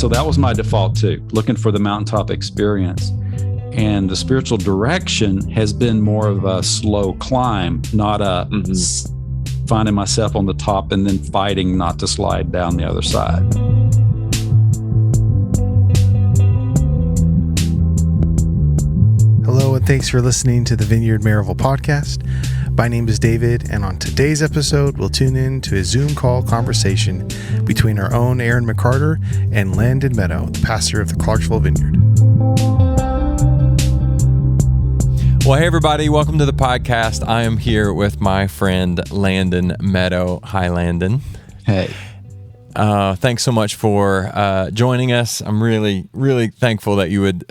so that was my default too, looking for the mountaintop experience. And the spiritual direction has been more of a slow climb, not a finding myself on the top and then fighting not to slide down the other side. Hello, and thanks for listening to the Vineyard Maryville podcast. My name is David, and on today's episode, we'll tune in to a Zoom call conversation between our own Aaron McCarter and Landon Meadow, the pastor of the Clarksville Vineyard. Well, hey, everybody. Welcome to the podcast. I am here with my friend, Landon Meadow. Hi, Landon. Hey. Thanks so much for joining us. I'm really, really thankful that you would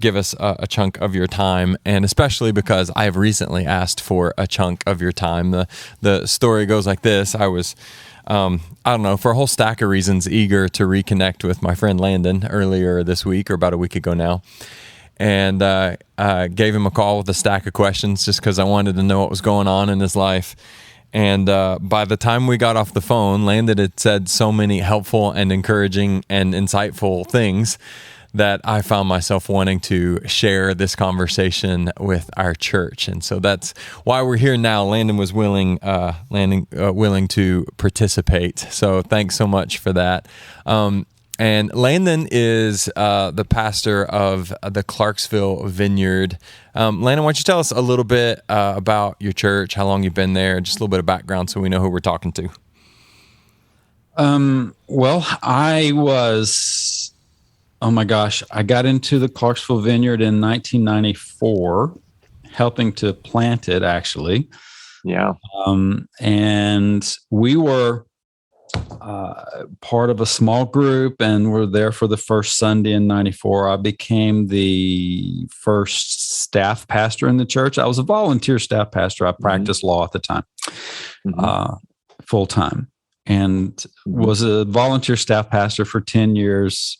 give us a chunk of your time, and especially because I have recently asked for a chunk of your time. The story goes like this. I was, I don't know, for a whole stack of reasons, eager to reconnect with my friend Landon earlier this week, or about a week ago now. And gave him a call with a stack of questions just because I wanted to know what was going on in his life. And by the time we got off the phone, Landon had said so many helpful and encouraging and insightful things that I found myself wanting to share this conversation with our church. And so that's why we're here now. Landon was willing to participate. So thanks so much for that. And Landon is the pastor of the Clarksville Vineyard. Landon, why don't you tell us a little bit about your church, how long you've been there, just a little bit of background so we know who we're talking to. Well, I got into the Clarksville Vineyard in 1994, helping to plant it, actually. Yeah. And we were part of a small group, and we're there for the first Sunday in 94. I became the first staff pastor in the church. I was a volunteer staff pastor. I practiced law at the time, full time, and was a volunteer staff pastor for 10 years.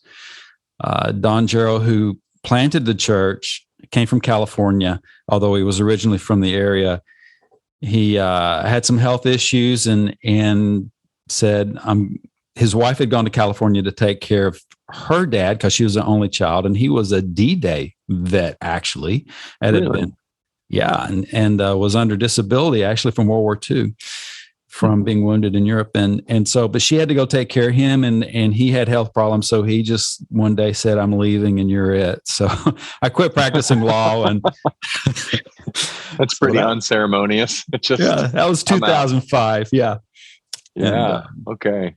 Don Jarrow, who planted the church, came from California, although he was originally from the area. He had some health issues and said his wife had gone to California to take care of her dad because she was the only child, and he was a D-Day vet, actually. And was under disability, actually, from World War II, from being wounded in Europe. But she had to go take care of him, and he had health problems. So he just one day said, "I'm leaving and you're it." So I quit practicing law. And that's pretty unceremonious. That was 2005. Yeah. Yeah. Okay.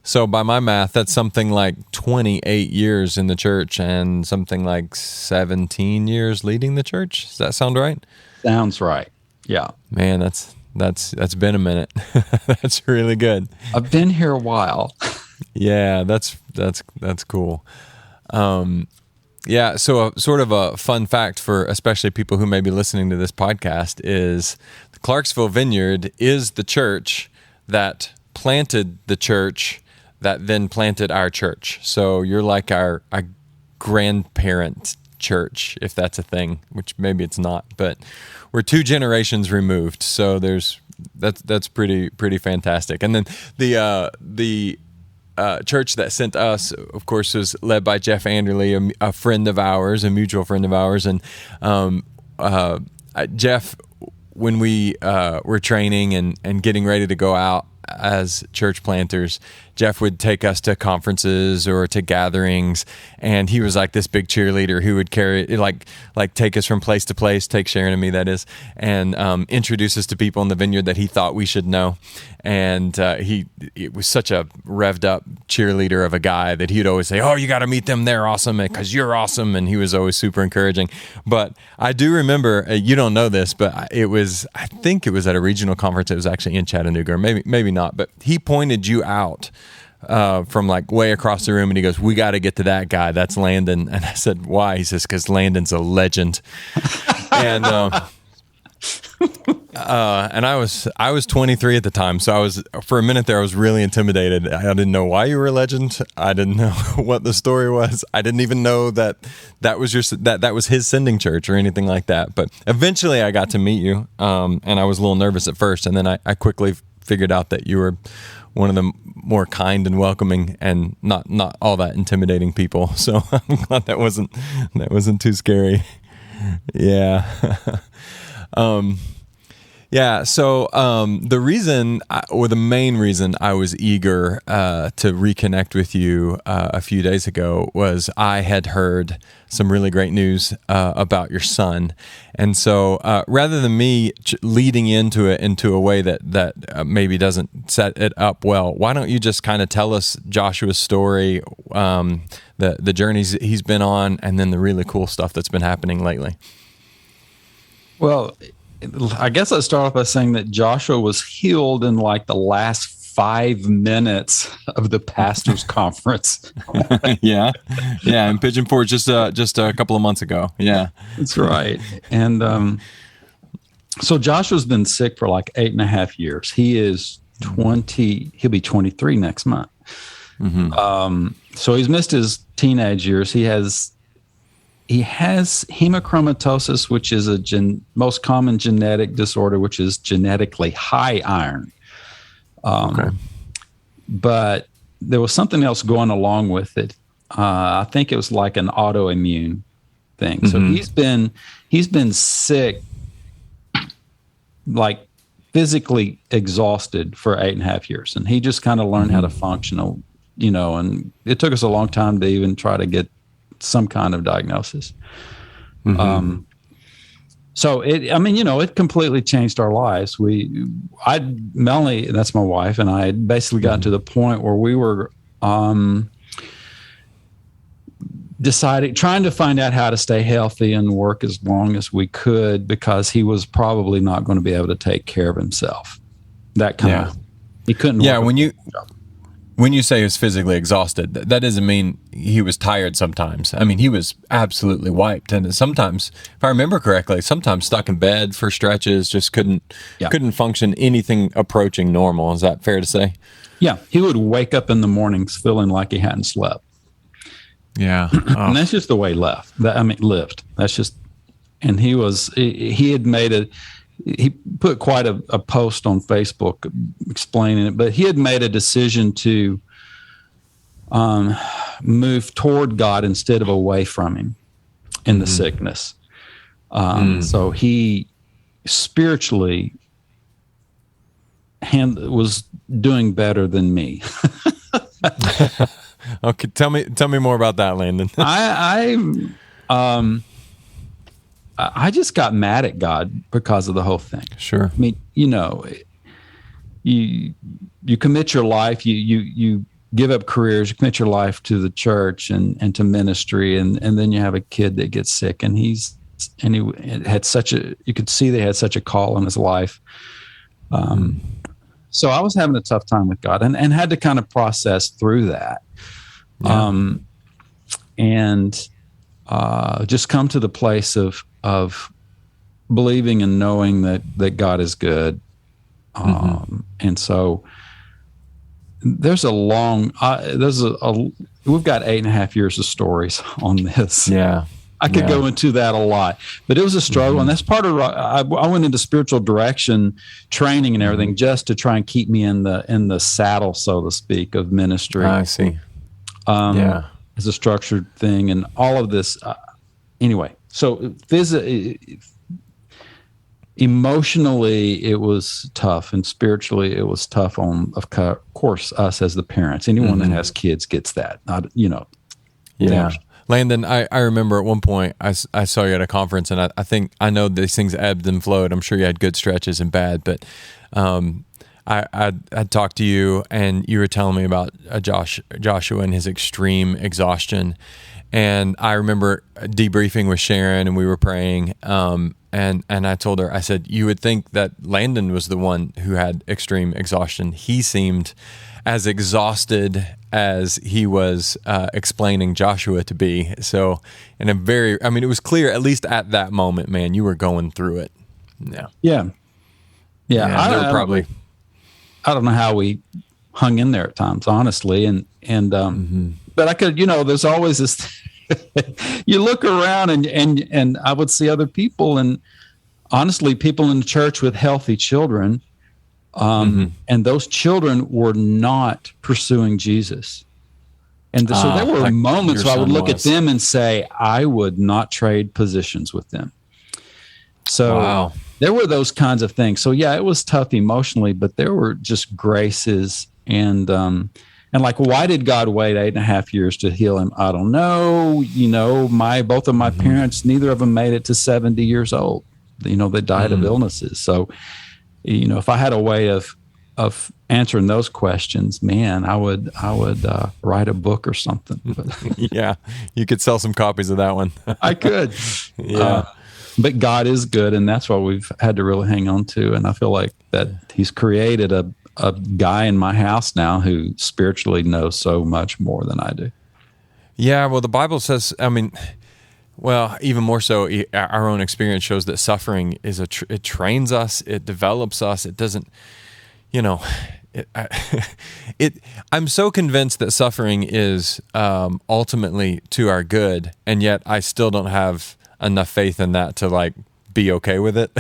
So by my math, that's something like 28 years in the church and something like 17 years leading the church. Does that sound right? Sounds right. Yeah. Man, that's been a minute. That's really good. I've been here a while. Yeah, that's cool. Yeah, so sort of a fun fact for especially people who may be listening to this podcast is the Clarksville Vineyard is the church that planted the church that then planted our church. So you're like our grandparent church, if that's a thing, which maybe it's not, but we're 2 generations removed. So that's pretty fantastic. And then the church that sent us, of course, was led by Jeff Anderley, a friend of ours, a mutual friend of ours. And Jeff, when we were training and getting ready to go out as church planters, Jeff would take us to conferences or to gatherings, and he was like this big cheerleader who would carry, like take us from place to place, take Sharon and me, that is, and introduce us to people in the vineyard that he thought we should know. And it was such a revved up cheerleader of a guy that he'd always say, "Oh, you got to meet them. They're awesome because you're awesome." And he was always super encouraging. But I do remember, you don't know this, but I think it was at a regional conference. It was actually in Chattanooga, or maybe not. But he pointed you out from like way across the room, and he goes, "We got to get to that guy. That's Landon." And I said, "Why?" He says, "Because Landon's a legend." And and I was 23 at the time, so I was, for a minute there, I was really intimidated. I didn't know why you were a legend. I didn't know what the story was. I didn't even know that was that was his sending church or anything like that. But eventually, I got to meet you, and I was a little nervous at first, and then I quickly figured out that you were one of the more kind and welcoming and not all that intimidating people. So I'm glad that wasn't too scary. Yeah. Yeah. So the reason, or the main reason I was eager to reconnect with you a few days ago was I had heard some really great news about your son. And so rather than me leading into it into a way that maybe doesn't set it up well, why don't you just kind of tell us Joshua's story, the journeys he's been on, and then the really cool stuff that's been happening lately? Well, I guess I'll start off by saying that Joshua was healed in like the last 5 minutes of the pastor's conference. Yeah. In Pigeon Forge just a couple of months ago. Yeah. That's right. And so Joshua's been sick for like 8.5 years. He is 20, he'll be 23 next month. Mm-hmm. So he's missed his teenage years. He has hemochromatosis, which is a most common genetic disorder, which is genetically high iron. Okay. But there was something else going along with it. I think it was like an autoimmune thing. Mm-hmm. So he's been sick, like physically exhausted for 8.5 years, and he just kind of learned how to function, and it took us a long time to even try to get some kind of diagnosis. Mm-hmm. So it completely changed our lives. Melanie, that's my wife, and I had basically gotten to the point where we were trying to find out how to stay healthy and work as long as we could, because he was probably not going to be able to take care of himself. That kind of, he couldn't. Yeah. When you say he was physically exhausted, that doesn't mean he was tired sometimes. I mean, he was absolutely wiped. And sometimes, if I remember correctly, sometimes stuck in bed for stretches, just couldn't function anything approaching normal. Is that fair to say? Yeah. He would wake up in the mornings feeling like he hadn't slept. Yeah. And that's just the way he lived. That's just, and he put quite a post on Facebook explaining it, but he had made a decision to move toward God instead of away from him in the sickness. So he spiritually was doing better than me. Okay, tell me more about that, Landon. I just got mad at God because of the whole thing. Sure. I mean, you commit your life, you give up careers, you commit your life to the church and to ministry, and then you have a kid that gets sick, and he had you could see they had such a call in his life. So I was having a tough time with God and had to kind of process through that. Yeah. And just come to the place of believing and knowing that God is good. And so there's we've got 8.5 years of stories on this. Yeah. I could go into that a lot, but it was a struggle. And that's part of, I went into spiritual direction training and everything just to try and keep me in the saddle, so to speak, of ministry. I see. As a structured thing and all of this. Anyway, so emotionally it was tough, and spiritually it was tough on, of course, us as the parents. Anyone that has kids gets that. Yeah. Landon, I remember at one point I saw you at a conference, and I know these things ebbed and flowed. I'm sure you had good stretches and bad, but I'd talked to you, and you were telling me about Joshua and his extreme exhaustion. And I remember debriefing with Sharon, and we were praying. And I told her, I said, you would think that Landon was the one who had extreme exhaustion. He seemed as exhausted as he was explaining Joshua to be. So, it was clear, at least at that moment, man, you were going through it. Yeah. I don't know how we hung in there at times, honestly. But I could, there's always this, you look around and I would see other people, and honestly, people in the church with healthy children, And those children were not pursuing Jesus. And so there were moments where I would look at them and say, I would not trade positions with them. So there were those kinds of things. So yeah, it was tough emotionally, but there were just graces and like, why did God wait 8.5 years to heal him? I don't know. Both of my parents, neither of them made it to 70 years old. They died of illnesses. So, if I had a way of answering those questions, man, I would write a book or something. Yeah, you could sell some copies of that one. I could. Yeah. But God is good, and that's what we've had to really hang on to. And I feel like that he's created a guy in my house now who spiritually knows so much more than I do. Yeah, well, the Bible says, even more so, our own experience shows that suffering is it trains us, it develops us. It doesn't, I'm so convinced that suffering is ultimately to our good, and yet I still don't have enough faith in that to be okay with it.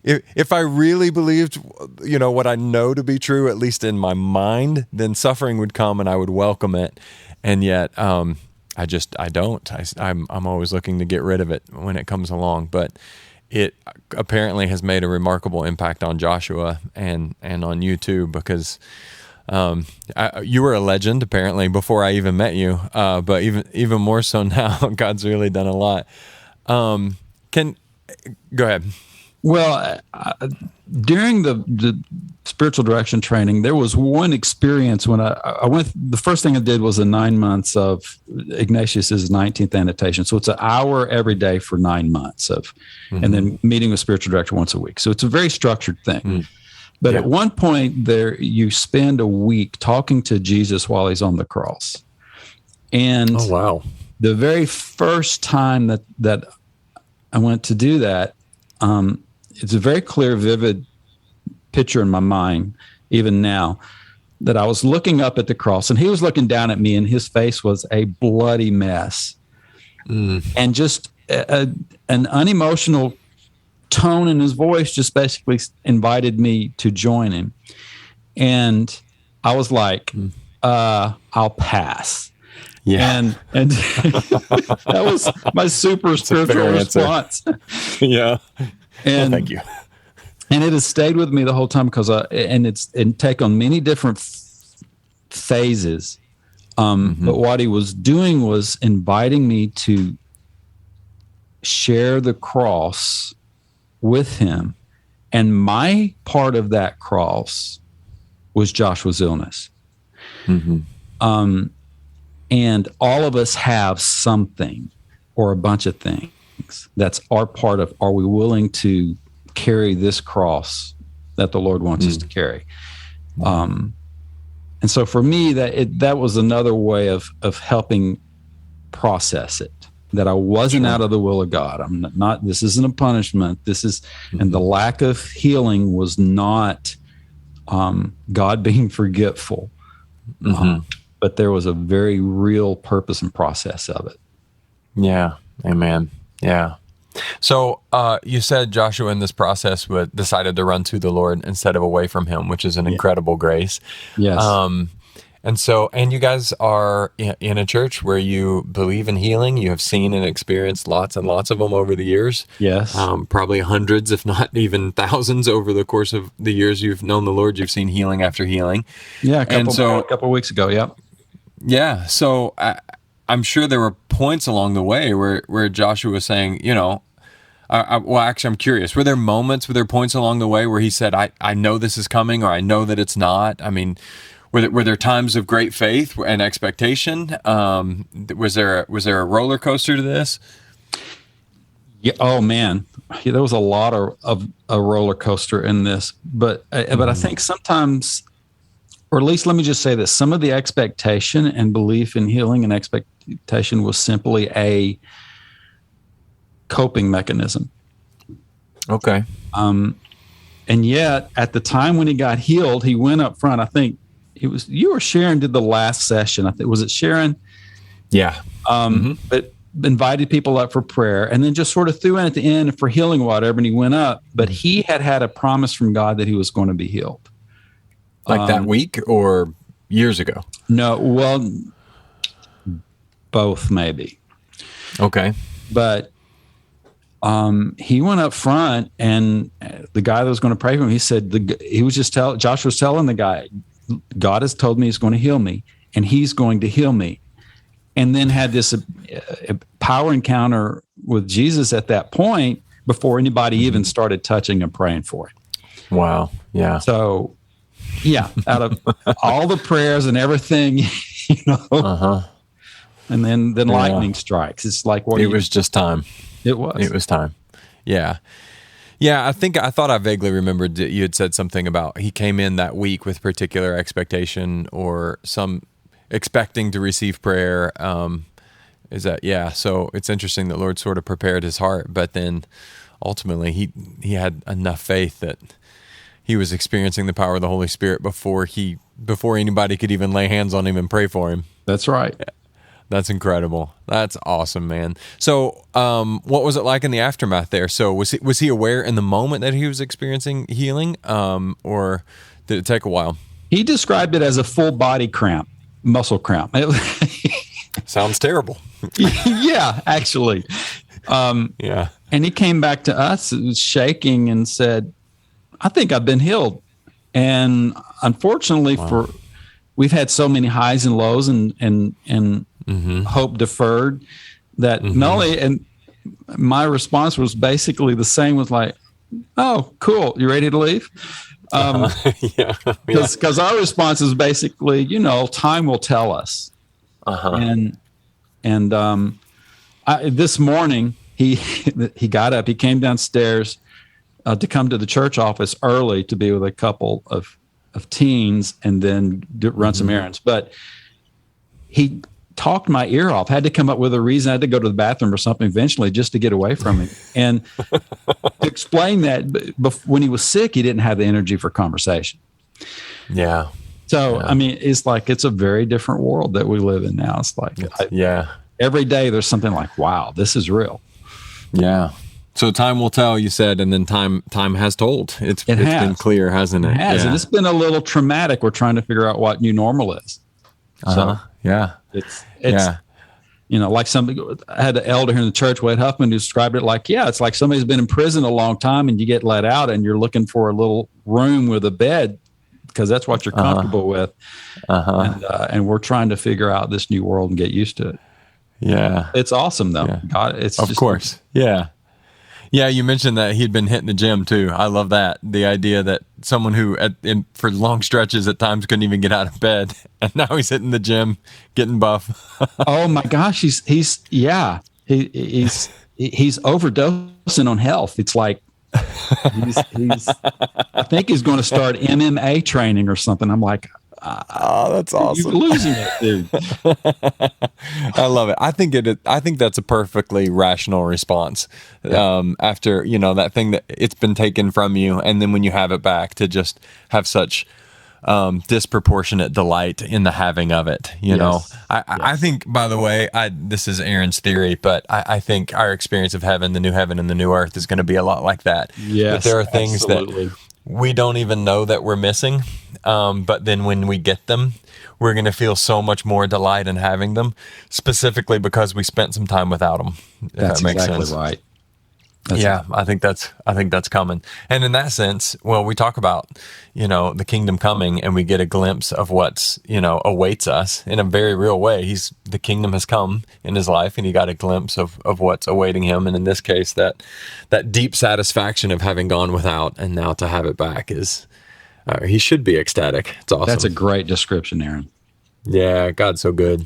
If I really believed, what I know to be true, at least in my mind, then suffering would come and I would welcome it. And yet, I don't. I'm always looking to get rid of it when it comes along. But it apparently has made a remarkable impact on Joshua and on you too, because you were a legend apparently before I even met you. But even more so now, God's really done a lot. Go ahead. Well, during the spiritual direction training, there was one experience when I went. The first thing I did was 9 months of Ignatius's 19th annotation. So it's an hour every day for 9 months and then meeting with spiritual director once a week. So it's a very structured thing. But at one point there, you spend a week talking to Jesus while he's on the cross. And the very first time that I went to do that, it's a very clear, vivid picture in my mind, even now, that I was looking up at the cross and he was looking down at me and his face was a bloody mess. And just an unemotional tone in his voice just basically invited me to join him. And I was like, I'll pass. Yeah. And that was my super spiritual response. Yeah. And thank you. And it has stayed with me the whole time because it's taken on many different phases. But what he was doing was inviting me to share the cross with him. And my part of that cross was Joshua's illness. And all of us have something or a bunch of things that's our part of, are we willing to carry this cross that the Lord wants us to carry? And so for me, that was another way of helping process it, that I wasn't out of the will of God. I'm not, this isn't a punishment. This is, and the lack of healing was not God being forgetful. But there was a very real purpose and process of it. Yeah. Amen. Yeah. So you said Joshua in this process decided to run to the Lord instead of away from him, which is an incredible grace. Yes. And you guys are in a church where you believe in healing. You have seen and experienced lots and lots of them over the years. Yes. Probably hundreds, if not even thousands over the course of the years you've known the Lord. You've seen healing after healing. Yeah. A couple of weeks ago. Yep. Yeah. So I'm sure there were points along the way where Joshua was saying, actually, I'm curious. Were there points along the way where he said, I know this is coming, or I know that it's not? I mean, were there times of great faith and expectation? Was there a roller coaster to this? Yeah. Oh man, there was a lot of a roller coaster in this, but I think sometimes, or at least let me just say this, some of the expectation and belief in healing and expectation was simply a coping mechanism. Okay. And yet at the time when he got healed, he went up front. I think it was you or Sharon did the last session. I think, was it Sharon? Yeah. But invited people up for prayer, and then just sort of threw in at the end for healing or whatever, and he went up. But he had a promise from God that he was going to be healed. Like that week or years ago? No, well, both maybe. Okay. But he went up front, and the guy that was going to pray for him, he said, Josh was telling the guy, God has told me he's going to heal me, and he's going to heal me. And then had this power encounter with Jesus at that point before anybody even started touching and praying for him. Wow. Yeah. So, yeah, out of all the prayers and everything, and then lightning strikes. It's like it was just time. It was time. Yeah. Yeah, I thought I vaguely remembered that you had said something about he came in that week with particular expectation or some expecting to receive prayer. So it's interesting that Lord sort of prepared his heart, but then ultimately he had enough faith that he was experiencing the power of the Holy Spirit before anybody could even lay hands on him and pray for him. That's right. Yeah. That's incredible. That's awesome, man. So, what was it like in the aftermath there? So, was he aware in the moment that he was experiencing healing, or did it take a while? He described it as a full body cramp, muscle cramp. Sounds terrible. Yeah, actually. Yeah. And he came back to us, shaking, and said, "I think I've been healed." And unfortunately, we've had so many highs and lows and hope deferred that Melly, and my response was basically the same, was like, "Oh, cool. You ready to leave?" Because our response is basically, time will tell us. And this morning he got up, he came downstairs to come to the church office early to be with a couple of teens and then run some errands. But he talked my ear off, had to come up with a reason. I had to go to the bathroom or something eventually just to get away from him. And to explain that, when he was sick, he didn't have the energy for conversation. Yeah. So, I mean, it's like, it's a very different world that we live in now. It's like, every day there's something like, wow, this is real. Yeah. So time will tell, you said, and then time has told. It's been clear, hasn't it? It has, and it's been a little traumatic. We're trying to figure out what new normal is. So it's like I had an elder here in the church, Wade Huffman, who described it like, it's like somebody's been in prison a long time and you get let out and you're looking for a little room with a bed because that's what you're comfortable with. And we're trying to figure out this new world and get used to it. Yeah. It's awesome though. Yeah. God, it's of course. Yeah. Yeah, you mentioned that he'd been hitting the gym too. I love that. The idea that someone who for long stretches at times couldn't even get out of bed, and now he's hitting the gym, getting buff. Oh my gosh, he's overdosing on health. It's like he's I think he's going to start MMA training or something. I'm like, that's awesome. You're losing it, dude. I love it. I think that's a perfectly rational response. After, that thing that it's been taken from you, and then when you have it back, to just have such disproportionate delight in the having of it. I think, by the way, this is Aaron's theory, but I think our experience of heaven, the new heaven and the new earth, is going to be a lot like that. Yes, that there are things absolutely. that we don't even know that we're missing. But then when we get them, we're going to feel so much more delight in having them, specifically because we spent some time without them. That's that makes exactly sense. Right. I think that's coming. And in that sense, we talk about, the kingdom coming, and we get a glimpse of what's, awaits us in a very real way. The kingdom has come in his life, and he got a glimpse of what's awaiting him. And in this case, that deep satisfaction of having gone without and now to have it back is, he should be ecstatic. It's awesome. That's a great description, Aaron. Yeah, God's so good.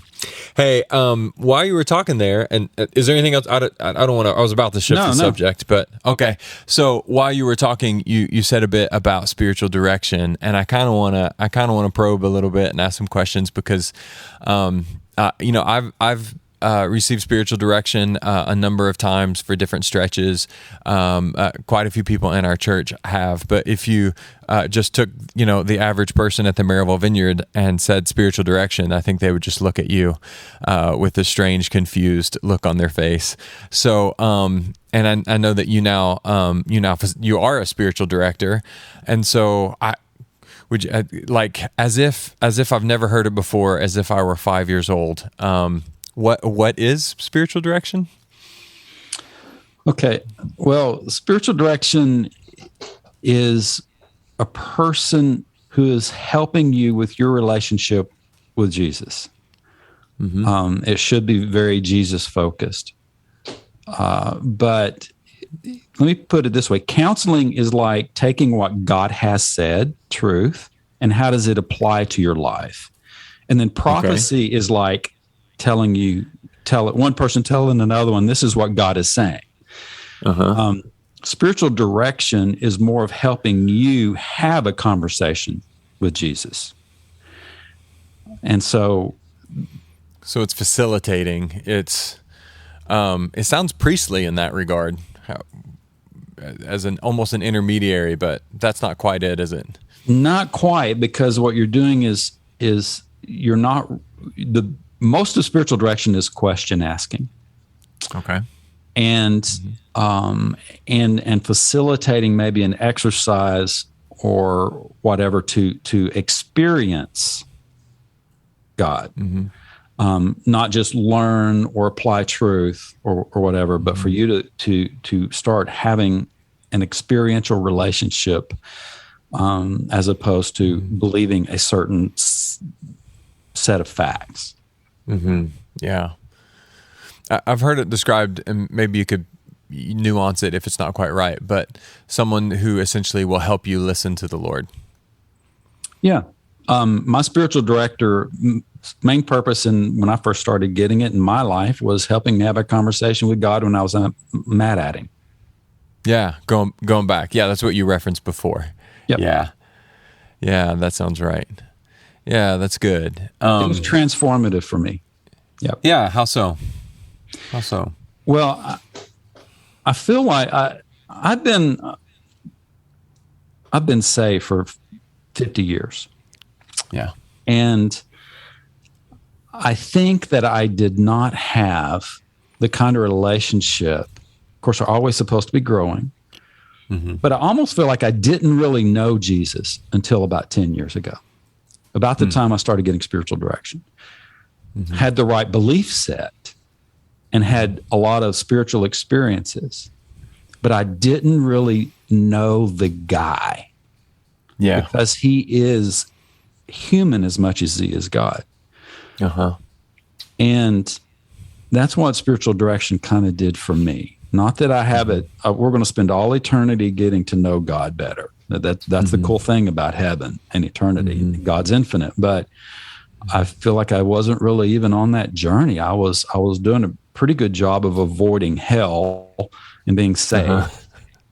Hey, while you were talking there, and is there anything else? I don't want to. I was about to shift the subject, but okay. So while you were talking, you said a bit about spiritual direction, and I kind of want to probe a little bit and ask some questions because, I've received spiritual direction a number of times for different stretches. Quite a few people in our church have. But if you just took, the average person at the Maryville Vineyard and said spiritual direction, I think they would just look at you with a strange, confused look on their face. So, and I know that you are a spiritual director, and so would you, like, as if I've never heard it before, as if I were 5 years old. What is spiritual direction? Okay. Well, spiritual direction is a person who is helping you with your relationship with Jesus. Mm-hmm. It should be very Jesus focused. But let me put it this way. Counseling is like taking what God has said, truth, and how does it apply to your life? And then prophecy is like one person telling another one, this is what God is saying. Uh-huh. Spiritual direction is more of helping you have a conversation with Jesus. And so it's facilitating. It sounds priestly in that regard, as almost an intermediary, but that's not quite it, is it? Not quite, because what you're doing is you're not most of spiritual direction is question asking. Okay. And and facilitating maybe an exercise or whatever to experience God. Mm-hmm. Not just learn or apply truth or whatever, but for you to start having an experiential relationship, as opposed to believing a certain set of facts. Mm-hmm. Yeah. I've heard it described, and maybe you could nuance it if it's not quite right, but someone who essentially will help you listen to the Lord. Yeah. My spiritual director main purpose when I first started getting it in my life was helping me have a conversation with God when I was mad at him. Yeah. Going back. Yeah. That's what you referenced before. Yep. Yeah. Yeah. That sounds right. Yeah. That's good. It was transformative for me. Yep. Yeah. How so? How so? Well, I feel like I've been saved for 50 years. Yeah. And I think that I did not have the kind of relationship. Of course, we're always supposed to be growing. Mm-hmm. But I almost feel like I didn't really know Jesus until about 10 years ago, about the time I started getting spiritual direction. Mm-hmm. Had the right belief set and had a lot of spiritual experiences, but I didn't really know the guy. Yeah. Because he is human as much as he is God. Uh-huh. And that's what spiritual direction kind of did for me. Not that I have it. We're going to spend all eternity getting to know God better. That's the cool thing about heaven and eternity. Mm-hmm. God's infinite. But I feel like I wasn't really even on that journey. I was doing a pretty good job of avoiding hell and being saved. Uh-huh.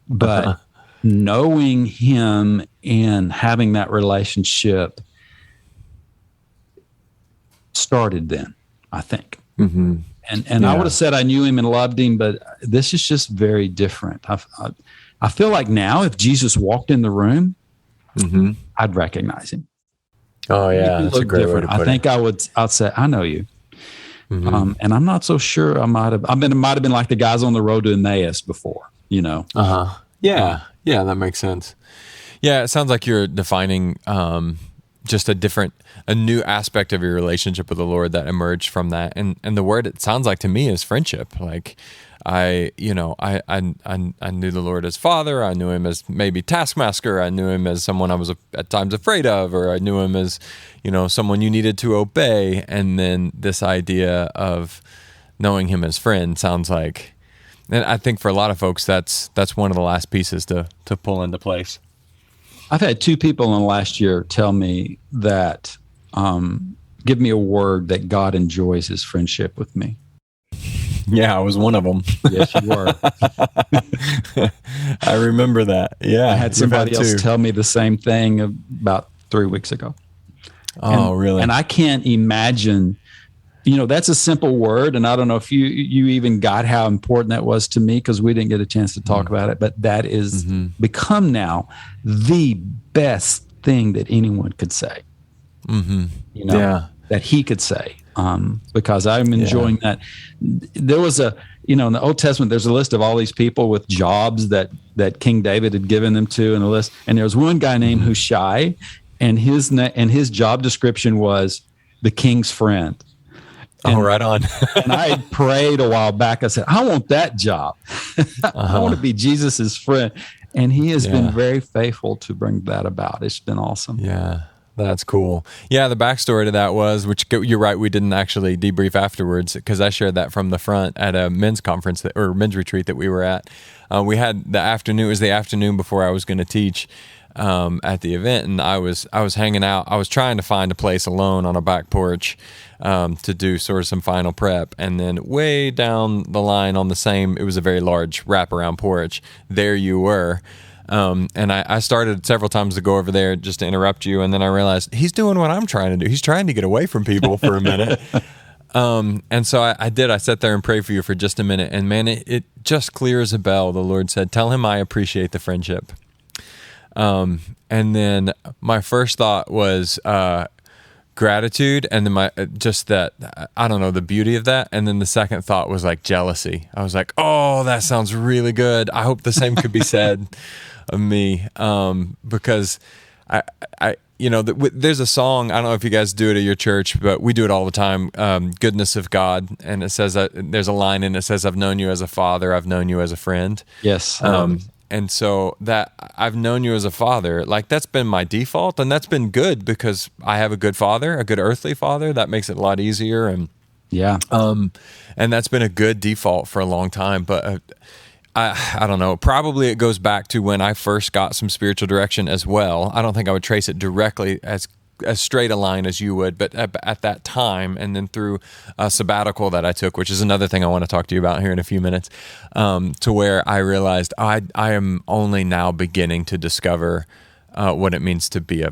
But knowing him and having that relationship started then, I think. Mm-hmm. And I would have said I knew him and loved him, but this is just very different. I feel like now if Jesus walked in the room, I'd recognize him. Oh yeah, that's a great way to put it. I think I'd say, I know you. Mm-hmm. And I'm not so sure. It might have been like the guys on the road to Emmaus before, Yeah. Yeah, that makes sense. Yeah, it sounds like you're defining just a new aspect of your relationship with the Lord that emerged from that. And the word it sounds like to me is friendship. Like I knew the Lord as Father. I knew him as maybe taskmaster. I knew him as someone I was at times afraid of, or I knew him as, someone you needed to obey. And then this idea of knowing him as friend sounds like, and I think for a lot of folks, that's one of the last pieces to pull into place. I've had two people in the last year tell me that, give me a word that God enjoys his friendship with me. Yeah, I was one of them. Yes, you were. I remember that. Yeah. I had somebody else tell me the same thing about 3 weeks ago. Oh, really? And I can't imagine that's a simple word. And I don't know if you even got how important that was to me, because we didn't get a chance to talk about it. But that is become now the best thing that anyone could say, that he could say, because I'm enjoying that. There was in the Old Testament, there's a list of all these people with jobs that King David had given them to, and a list. And there was one guy named Hushai, and his job description was the king's friend. And, right on. and I had prayed a while back. I said, I want that job. I want to be Jesus's friend. And he has been very faithful to bring that about. It's been awesome. Yeah, that's cool. Yeah, the backstory to that was, which you're right, we didn't actually debrief afterwards, because I shared that from the front at a men's conference or men's retreat that we were at. We had the afternoon, it was the afternoon before I was going to teach at the event, and I was hanging out. I was trying to find a place alone on a back porch to do sort of some final prep, and then way down the line on the same, it was a very large wraparound porch. There you were, and I started several times to go over there just to interrupt you, and then I realized he's doing what I'm trying to do. He's trying to get away from people for a minute. And so I did. I sat there and prayed for you for just a minute, and man, it just clear as a bell. The Lord said, "Tell him I appreciate the friendship." And then my first thought was gratitude, and then the beauty of that. And then the second thought was like jealousy. I was like, oh, that sounds really good. I hope the same could be said of me, because there's a song. I don't know if you guys do it at your church, but we do it all the time. Goodness of God, and it says there's a line in it says, "I've known you as a father. I've known you as a friend." Yes. And so that I've known you as a father, like that's been my default, and that's been good because I have a good father, a good earthly father. That makes it a lot easier, and and that's been a good default for a long time. But I don't know. Probably it goes back to when I first got some spiritual direction as well. I don't think I would trace it directly as straight a line as you would, but at that time, and then through a sabbatical that I took, which is another thing I want to talk to you about here in a few minutes, to where I realized I am only now beginning to discover what it means to be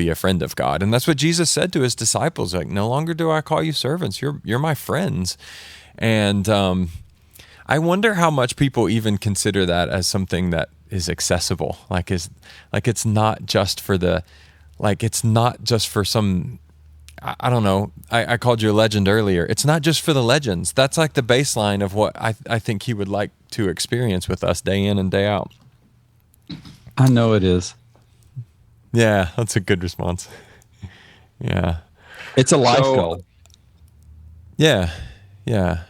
a friend of God. And that's what Jesus said to his disciples, like, no longer do I call you servants, you're my friends. And I wonder how much people even consider that as something that is accessible, it's not just for some, I don't know, I called you a legend earlier. It's not just for the legends. That's like the baseline of what I think he would like to experience with us day in and day out. I know it is. Yeah, that's a good response. Yeah. It's a life goal. Yeah. Yeah.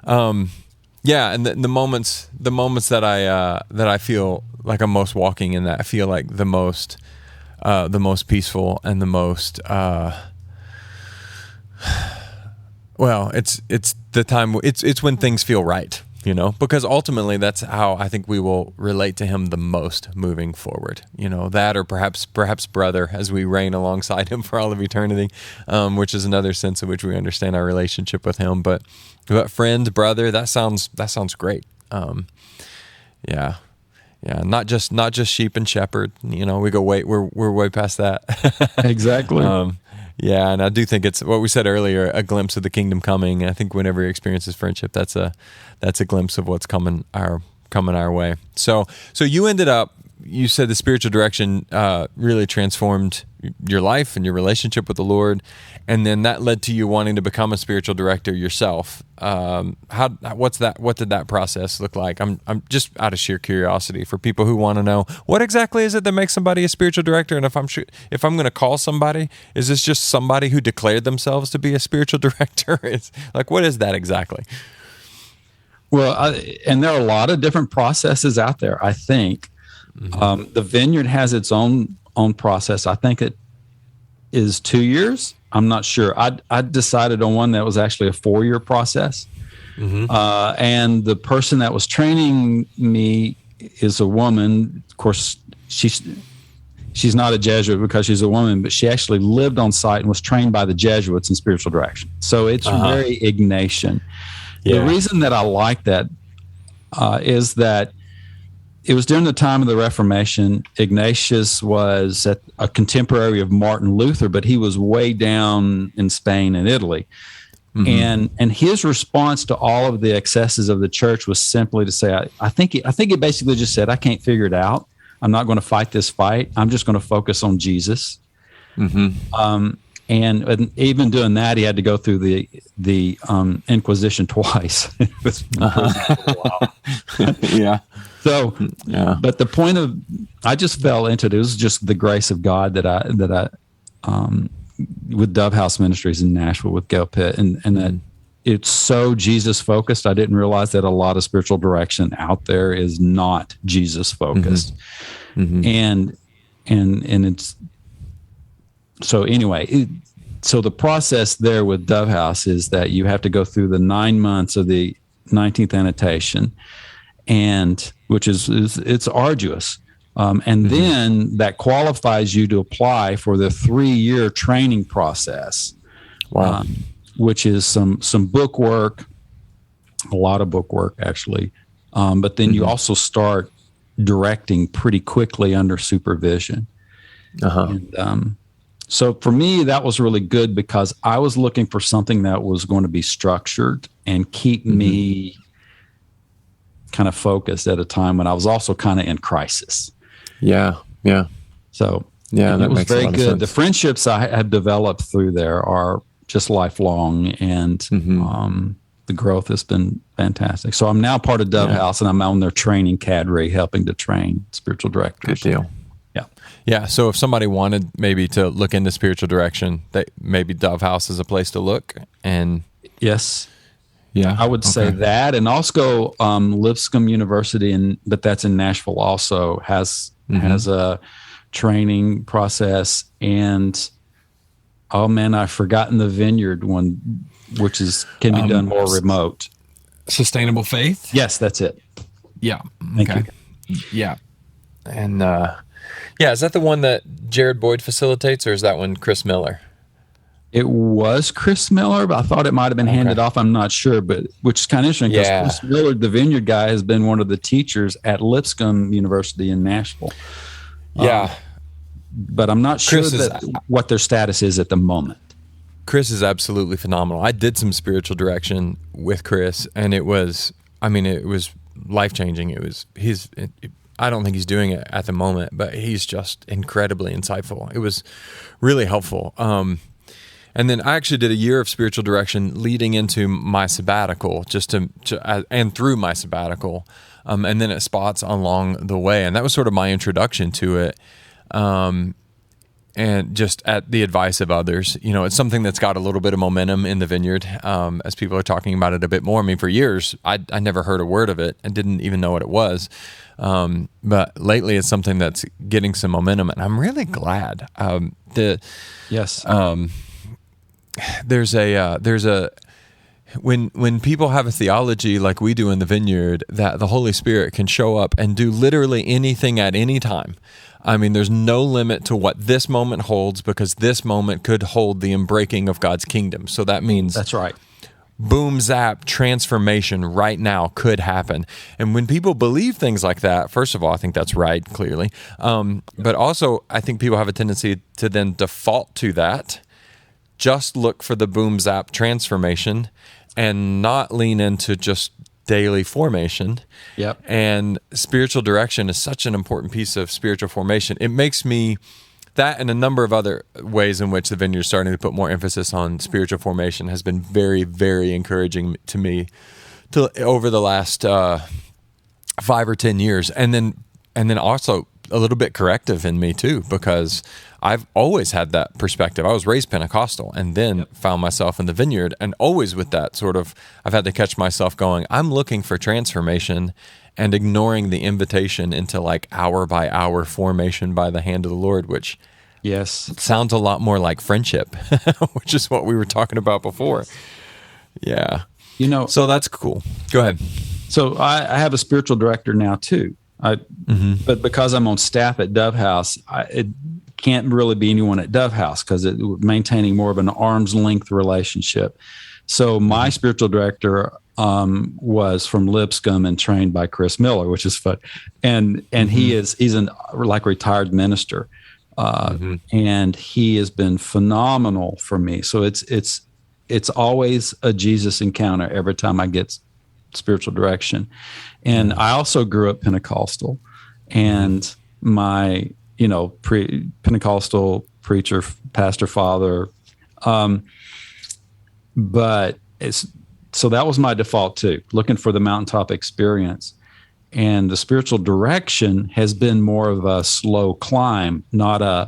And the moments that I feel like I'm most walking in that, I feel like the most peaceful and the most it's the time, it's when things feel right, because ultimately that's how I think we will relate to him the most moving forward, that, or perhaps brother, as we reign alongside him for all of eternity, which is another sense in which we understand our relationship with him. But friend, brother, that sounds great. Yeah, not just sheep and shepherd. We're way past that. Exactly. And I do think it's what we said earlier, a glimpse of the kingdom coming. I think whenever he experiences friendship, that's a glimpse of what's coming our way. So you ended up, you said the spiritual direction really transformed your life and your relationship with the Lord, and then that led to you wanting to become a spiritual director yourself. What did that process look like? I'm just out of sheer curiosity for people who want to know, what exactly is it that makes somebody a spiritual director? And if I'm going to call somebody, is this just somebody who declared themselves to be a spiritual director? It's like, what is that exactly? Well, and there are a lot of different processes out there, I think. Mm-hmm. The Vineyard has its own process. I think it is 2 years. I'm not sure. I decided on one that was actually a 4-year process. Mm-hmm. And the person that was training me is a woman. Of course, she's not a Jesuit because she's a woman, but she actually lived on site and was trained by the Jesuits in spiritual direction. So it's very Ignatian. Yeah. The reason that I like that is that it was during the time of the Reformation. Ignatius was a contemporary of Martin Luther, but he was way down in Spain and Italy. And his response to all of the excesses of the church was simply to say, I think he basically just said, I can't figure it out. I'm not going to fight this fight. I'm just going to focus on Jesus. And even doing that, he had to go through the Inquisition twice. It was Yeah. So, but the point of, I just fell into it. It was just the grace of God that I with Dove House Ministries in Nashville with Gail Pitt, and that it's so Jesus focused. I didn't realize that a lot of spiritual direction out there is not Jesus focused, and it's so anyway. So the process there with Dove House is that you have to go through the 9 months of the 19th annotation, and which is it's arduous. And then that qualifies you to apply for the 3-year training process. Wow. Which is some book work, a lot of book work actually. But then you also start directing pretty quickly under supervision. And, so for me, that was really good because I was looking for something that was going to be structured and keep me kind of focused at a time when I was also kind of in crisis. Yeah. So that it was makes a very lot of good. sense. The friendships I have developed through there are just lifelong, and the growth has been fantastic. So I'm now part of Dove House, and I'm on their training cadre, helping to train spiritual directors. Good deal. Yeah. So if somebody wanted maybe to look into spiritual direction, that maybe Dove House is a place to look. And yes. Yeah, I would say that, and also Lipscomb University, but that's in Nashville, also has a training process. And oh man, I've forgotten the Vineyard one, which can be done more remote. Sustainable Faith. Yes, that's it. Yeah. Thank you. Yeah, and is that the one that Jared Boyd facilitates, or is that one Chris Miller? It was Chris Miller, but I thought it might have been handed off. I'm not sure, but which is kind of interesting because Chris Miller, the Vineyard guy, has been one of the teachers at Lipscomb University in Nashville. Yeah. But I'm not sure what their status is at the moment. Chris is absolutely phenomenal. I did some spiritual direction with Chris, and it was life-changing. I don't think he's doing it at the moment, but he's just incredibly insightful. It was really helpful. And then I actually did a year of spiritual direction leading into my sabbatical, and through my sabbatical, and then at spots along the way. And that was sort of my introduction to it. And just at the advice of others, it's something that's got a little bit of momentum in the Vineyard, as people are talking about it a bit more. I mean, for years, I never heard a word of it and didn't even know what it was. But lately it's something that's getting some momentum, and I'm really glad. When people have a theology like we do in the Vineyard, that the Holy Spirit can show up and do literally anything at any time. I mean, there's no limit to what this moment holds, because this moment could hold the inbreaking of God's kingdom. So that means that's right. Boom, zap, transformation right now could happen. And when people believe things like that, first of all, I think that's right, clearly. But also, I think people have a tendency to then default to that, just look for the boom, zap transformation, and not lean into just daily formation. Yep. And spiritual direction is such an important piece of spiritual formation. It makes me... That and a number of other ways in which the Vineyard is starting to put more emphasis on spiritual formation has been very, very encouraging to me over the last 5 or 10 years. And then also a little bit corrective in me too, because I've always had that perspective. I was raised Pentecostal and then found myself in the Vineyard, and always with that sort of, I've had to catch myself going, I'm looking for transformation and ignoring the invitation into like hour by hour formation by the hand of the Lord, which sounds a lot more like friendship, which is what we were talking about before. Yeah. So that's cool. Go ahead. So I have a spiritual director now too. But because I'm on staff at Dove House, it can't really be anyone at Dove House because we're maintaining more of an arm's length relationship. So my spiritual director was from Lipscomb and trained by Chris Miller, which is fun. And he's an like retired minister. And he has been phenomenal for me. So it's it's always a Jesus encounter every time I get spiritual direction. And I also grew up Pentecostal, and my, Pentecostal preacher, pastor, father, but so that was my default too, looking for the mountaintop experience. And the spiritual direction has been more of a slow climb, not a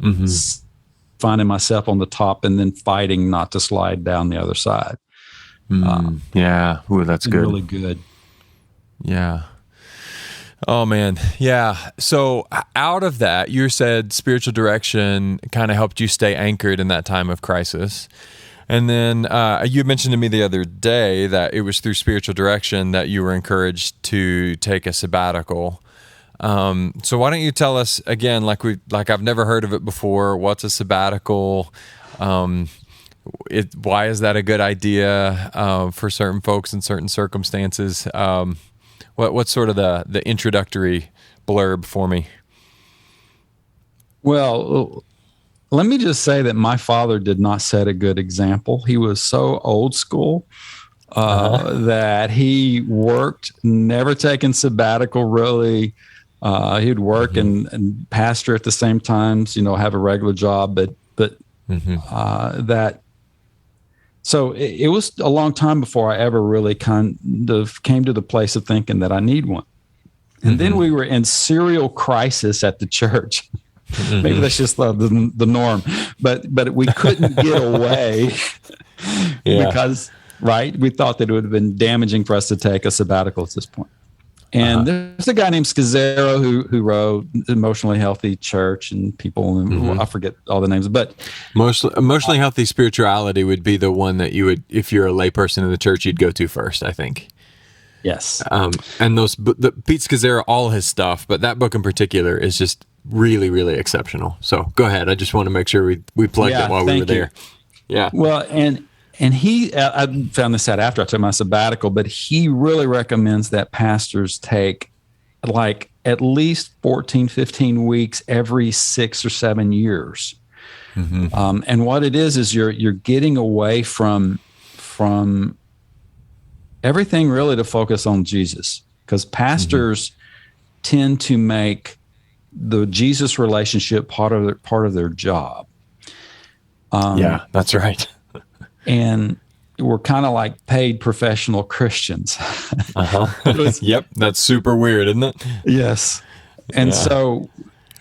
finding myself on the top and then fighting not to slide down the other side. Yeah. Ooh, that's good. Really good. Yeah. Oh, man. Yeah. So out of that, you said spiritual direction kind of helped you stay anchored in that time of crisis. And then you mentioned to me the other day that it was through spiritual direction that you were encouraged to take a sabbatical. So why don't you tell us again, like I've never heard of it before. What's a sabbatical? Why is that a good idea for certain folks in certain circumstances? What's sort of the introductory blurb for me? Well, let me just say that my father did not set a good example. He was so old school that he worked, never taken sabbatical really. He'd work and pastor at the same times, have a regular job, but so it was a long time before I ever really kind of came to the place of thinking that I need one. And then we were in serial crisis at the church. Maybe that's just the norm, but we couldn't get away because, we thought that it would have been damaging for us to take a sabbatical at this point. And there's a guy named Scazzero who wrote Emotionally Healthy Church, and people, I forget all the names, but Emotionally Healthy Spirituality would be the one that you would, if you're a layperson in the church, you'd go to first, I think. Yes. And Pete Scazzero, all his stuff, but that book in particular is just really, really exceptional. So go ahead. I just want to make sure we plugged it while we were there. Yeah. Well, and he, I found this out after I took my sabbatical, but he really recommends that pastors take like at least 14, 15 weeks every 6 or 7 years. And what it is you're getting away from everything really to focus on Jesus, because pastors tend to make the Jesus relationship part of their job. Yeah, that's right. And we're kind of like paid professional Christians. Yep, that's super weird, isn't it? Yes. And so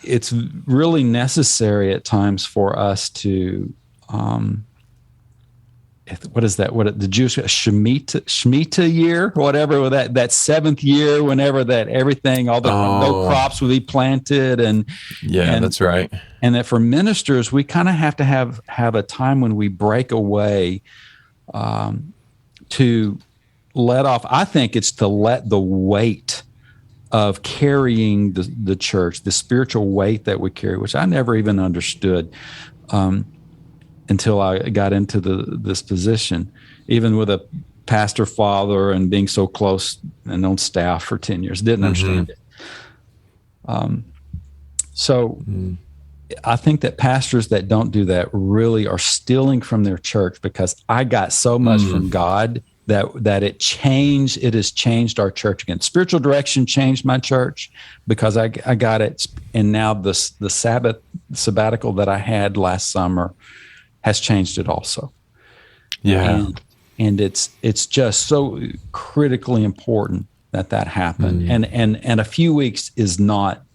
it's really necessary at times for us to, what is that? The Jewish Shemitah year, whatever, that seventh year, whenever that everything, all the no crops will be planted, and that's right. And that for ministers, we kind of have to have a time when we break away to let off. I think it's to let the weight of carrying the church, the spiritual weight that we carry, which I never even understood until I got into this position, even with a pastor father and being so close and on staff for 10 years, didn't understand it. I think that pastors that don't do that really are stealing from their church, because I got so much from God that it has changed our church again. Spiritual direction changed my church because I got it. And now the sabbatical that I had last summer has changed it also. Yeah. And it's just so critically important that happened. And a few weeks is not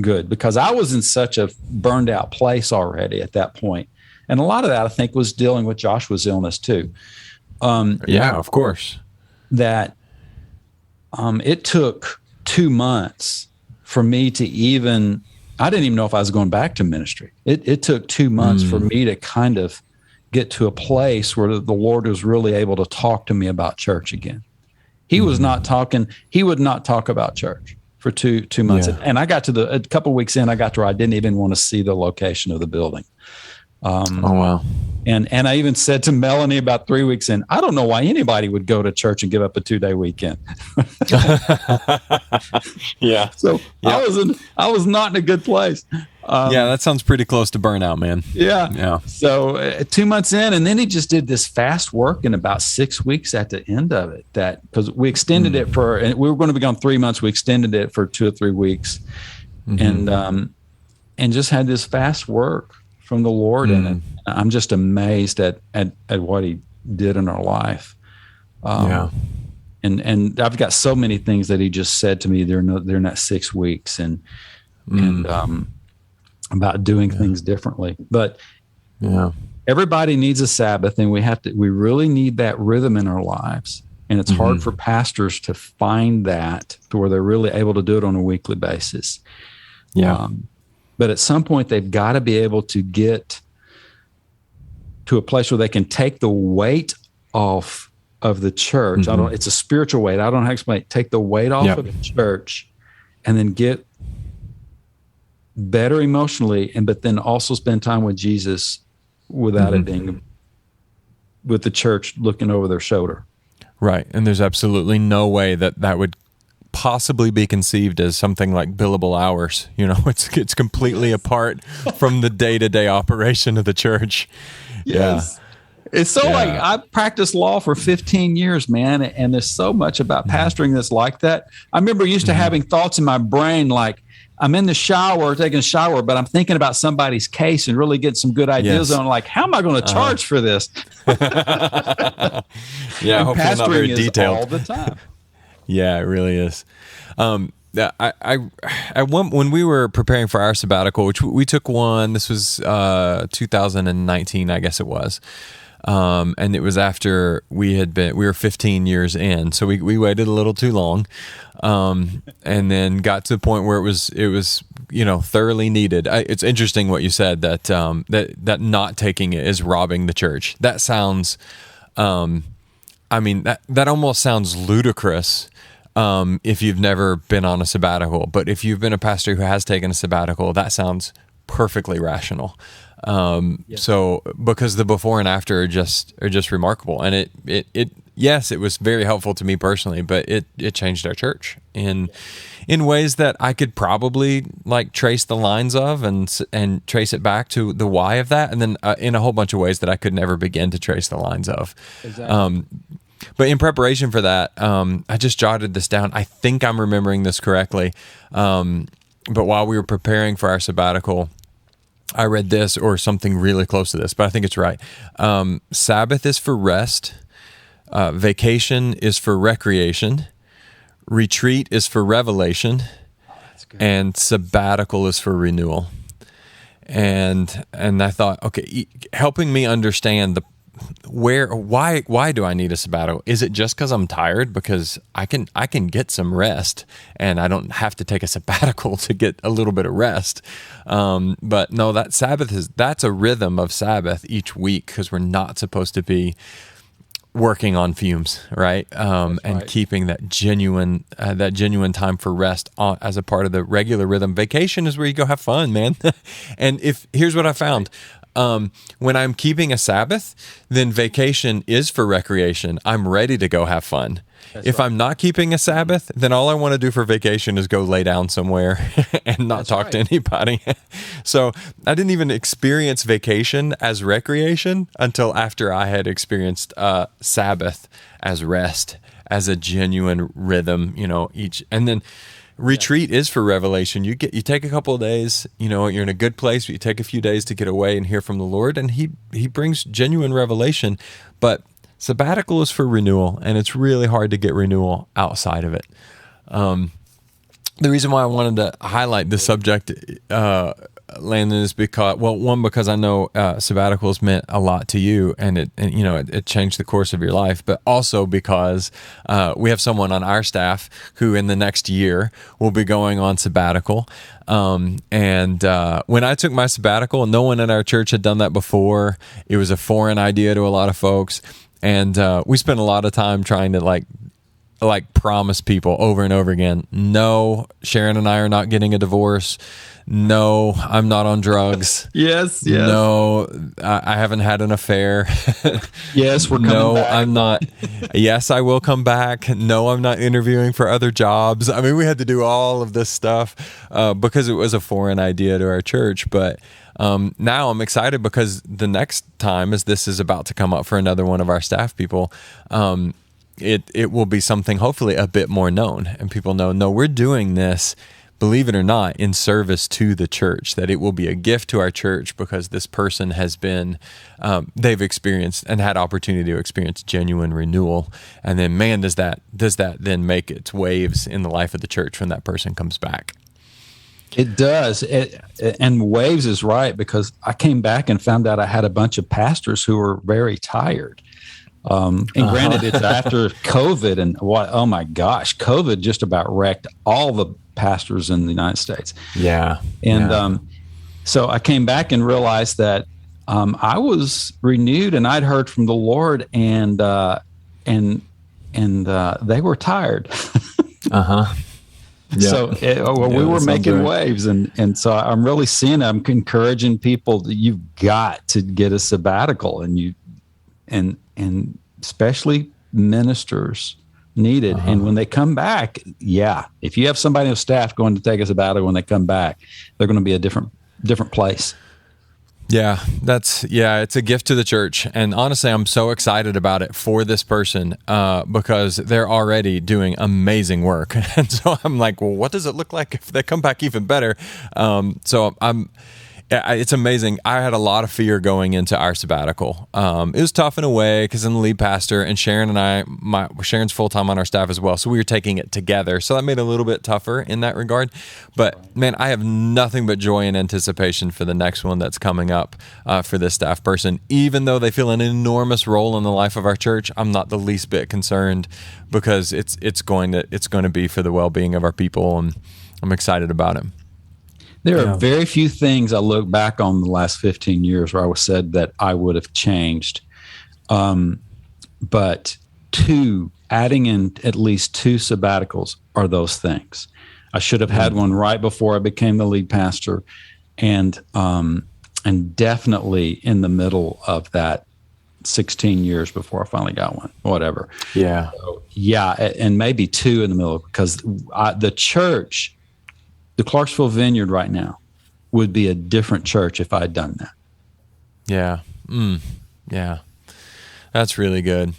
good, because I was in such a burned out place already at that point. And a lot of that, I think, was dealing with Joshua's illness too. Of course. That it took 2 months for me to I didn't even know if I was going back to ministry. It took 2 months for me to kind of get to a place where the Lord was really able to talk to me about church again. He was not talking. He would not talk about church for two months. And I got to a couple of weeks in, I got to where I didn't even want to see the location of the building. Oh, wow. And I even said to Melanie about 3 weeks in, I don't know why anybody would go to church and give up a 2-day weekend. Yeah. So I was not in a good place. Yeah, that sounds pretty close to burnout, man. Yeah. So 2 months in, and then he just did this fast work in about 6 weeks at the end of it. That because we extended it and we were going to be gone 3 months. We extended it for 2 or 3 weeks, and just had this fast work from the Lord in it. I'm just amazed at what he did in our life. And I've got so many things that he just said to me. They're in that 6 weeks and about doing things differently. But everybody needs a Sabbath, and we really need that rhythm in our lives. And it's hard for pastors to find that to where they're really able to do it on a weekly basis. Yeah. But at some point they've got to be able to get to a place where they can take the weight off of the church. It's a spiritual weight. I don't know how to explain it. Take the weight off of the church and then get better emotionally, but then also spend time with Jesus without it being with the church looking over their shoulder. Right. And there's absolutely no way that would possibly be conceived as something like billable hours. It's completely apart from the day-to-day operation of the church. Yes. Yeah. It's so like I practiced law for 15 years, man. And there's so much about pastoring that's like that. I remember used to having thoughts in my brain, like I'm in the shower, taking a shower, but I'm thinking about somebody's case and really getting some good ideas on like, how am I going to charge for this? Yeah. Hopefully not very detailed all the time. Yeah, it really is. When we were preparing for our sabbatical, which we took one, this was 2019, I guess it was. And it was after we were 15 years in. So we waited a little too long. And then got to the point where it was, thoroughly needed. It's interesting what you said that not taking it is robbing the church. That sounds, that almost sounds ludicrous. If you've never been on a sabbatical, but if you've been a pastor who has taken a sabbatical, that sounds perfectly rational. So because the before and after are just remarkable, and it was very helpful to me personally, but it changed our church in ways that I could probably like trace the lines of and trace it back to the why of that, and then in a whole bunch of ways that I could never begin to trace the lines of. Exactly. But in preparation for that, I just jotted this down. I think I'm remembering this correctly. But while we were preparing for our sabbatical, I read this or something really close to this, but I think it's right. Sabbath is for rest. Vacation is for recreation. Retreat is for revelation. And sabbatical is for renewal. And I thought, okay, helping me understand why do I need a sabbatical? Is it just because I'm tired? Because I can get some rest, and I don't have to take a sabbatical to get a little bit of rest. But no, that's a rhythm of Sabbath each week, because we're not supposed to be working on fumes, right? And keeping that genuine time for rest as a part of the regular rhythm. Vacation is where you go have fun, man. And here's what I found. When I'm keeping a Sabbath, then vacation is for recreation. I'm ready to go have fun. If I'm not keeping a Sabbath, then all I want to do for vacation is go lay down somewhere and not talk to anybody. So I didn't even experience vacation as recreation until after I had experienced Sabbath as rest, as a genuine rhythm, and then retreat is for revelation. You take a couple of days, you're in a good place, but you take a few days to get away and hear from the Lord, and he brings genuine revelation. But sabbatical is for renewal, and it's really hard to get renewal outside of it. The reason why I wanted to highlight this subject, Landon, is because I know sabbaticals meant a lot to you, and it changed the course of your life, but also because we have someone on our staff who in the next year will be going on sabbatical. And when I took my sabbatical, no one at our church had done that before. It was a foreign idea to a lot of folks, and we spent a lot of time trying to like promise people over and over again, no, Sharon and I are not getting a divorce. No, I'm not on drugs. Yes. No, I haven't had an affair. Yes, we're coming back. I'm not. Yes, I will come back. No, I'm not interviewing for other jobs. I mean, we had to do all of this stuff because it was a foreign idea to our church. But now I'm excited because the next time, as this is about to come up for another one of our staff people, it will be something hopefully a bit more known, and people know, no, we're doing this, believe it or not, in service to the church, that it will be a gift to our church because this person has been, they've experienced and had opportunity to experience genuine renewal. And then, man, does that then make its waves in the life of the church when that person comes back? It does. And waves is right, because I came back and found out I had a bunch of pastors who were very tired. And granted, it's after COVID, and oh my gosh, COVID just about wrecked all the pastors in the United States. Yeah. And so I came back and realized that I was renewed, and I'd heard from the Lord, and they were tired. Yeah. So we were making waves, and so I'm really seeing it. I'm encouraging people that you've got to get a sabbatical, and especially ministers need it. And when they come back, if you have somebody on staff going to take a sabbatical, when they come back, they're going to be a different place. Yeah, it's a gift to the church. And honestly, I'm so excited about it for this person because they're already doing amazing work. And so I'm like, well, what does it look like if they come back even better? It's amazing. I had a lot of fear going into our sabbatical. It was tough in a way because I'm the lead pastor, and Sharon and I, Sharon's full-time on our staff as well. So we were taking it together. So that made it a little bit tougher in that regard. But man, I have nothing but joy and anticipation for the next one that's coming up for this staff person. Even though they feel an enormous role in the life of our church, I'm not the least bit concerned because it's going to be for the well-being of our people, and I'm excited about it. There are very few things I look back on the last 15 years where I was said that I would have changed. But adding in at least 2 sabbaticals are those things. I should have had one right before I became the lead pastor, and definitely in the middle of that 16 years before I finally got one, whatever. Yeah. So, and maybe 2 in the middle, because the church, the Clarksville Vineyard right now, would be a different church if I had done that. Yeah. Yeah. That's really good.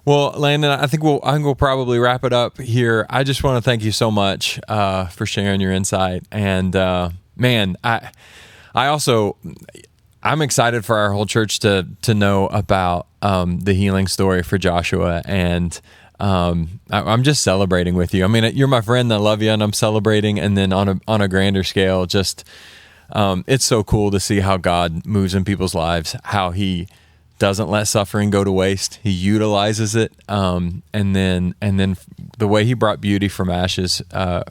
Well, Landon, I think we'll probably wrap it up here. I just want to thank you so much for sharing your insight. And man, I'm excited for our whole church to know about the healing story for Joshua, and I'm just celebrating with you. I mean, you're my friend, I love you, and I'm celebrating. And then on a grander scale, just it's so cool to see how God moves in people's lives, how He doesn't let suffering go to waste. He utilizes it, and then the way He brought beauty from ashes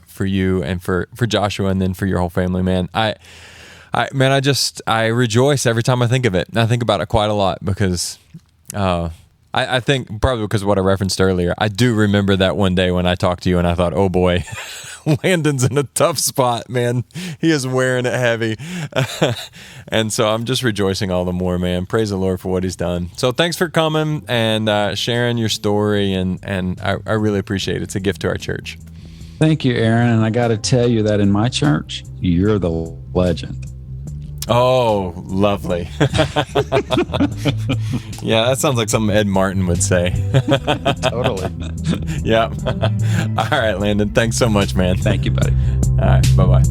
for you and for Joshua, and then for your whole family. Man, I rejoice every time I think of it. And I think about it quite a lot because. I think probably because of what I referenced earlier, I do remember that one day when I talked to you and I thought, oh boy, Landon's in a tough spot, man. He is wearing it heavy. And so I'm just rejoicing all the more, man. Praise the Lord for what He's done. So thanks for coming and sharing your story, and I really appreciate it. It's a gift to our church. Thank you, Aaron. And I got to tell you that in my church, you're the legend. Oh, lovely. Yeah, that sounds like something Ed Martin would say. Totally. Yeah. All right, Landon. Thanks so much, man. Thank you, buddy. All right. Bye-bye.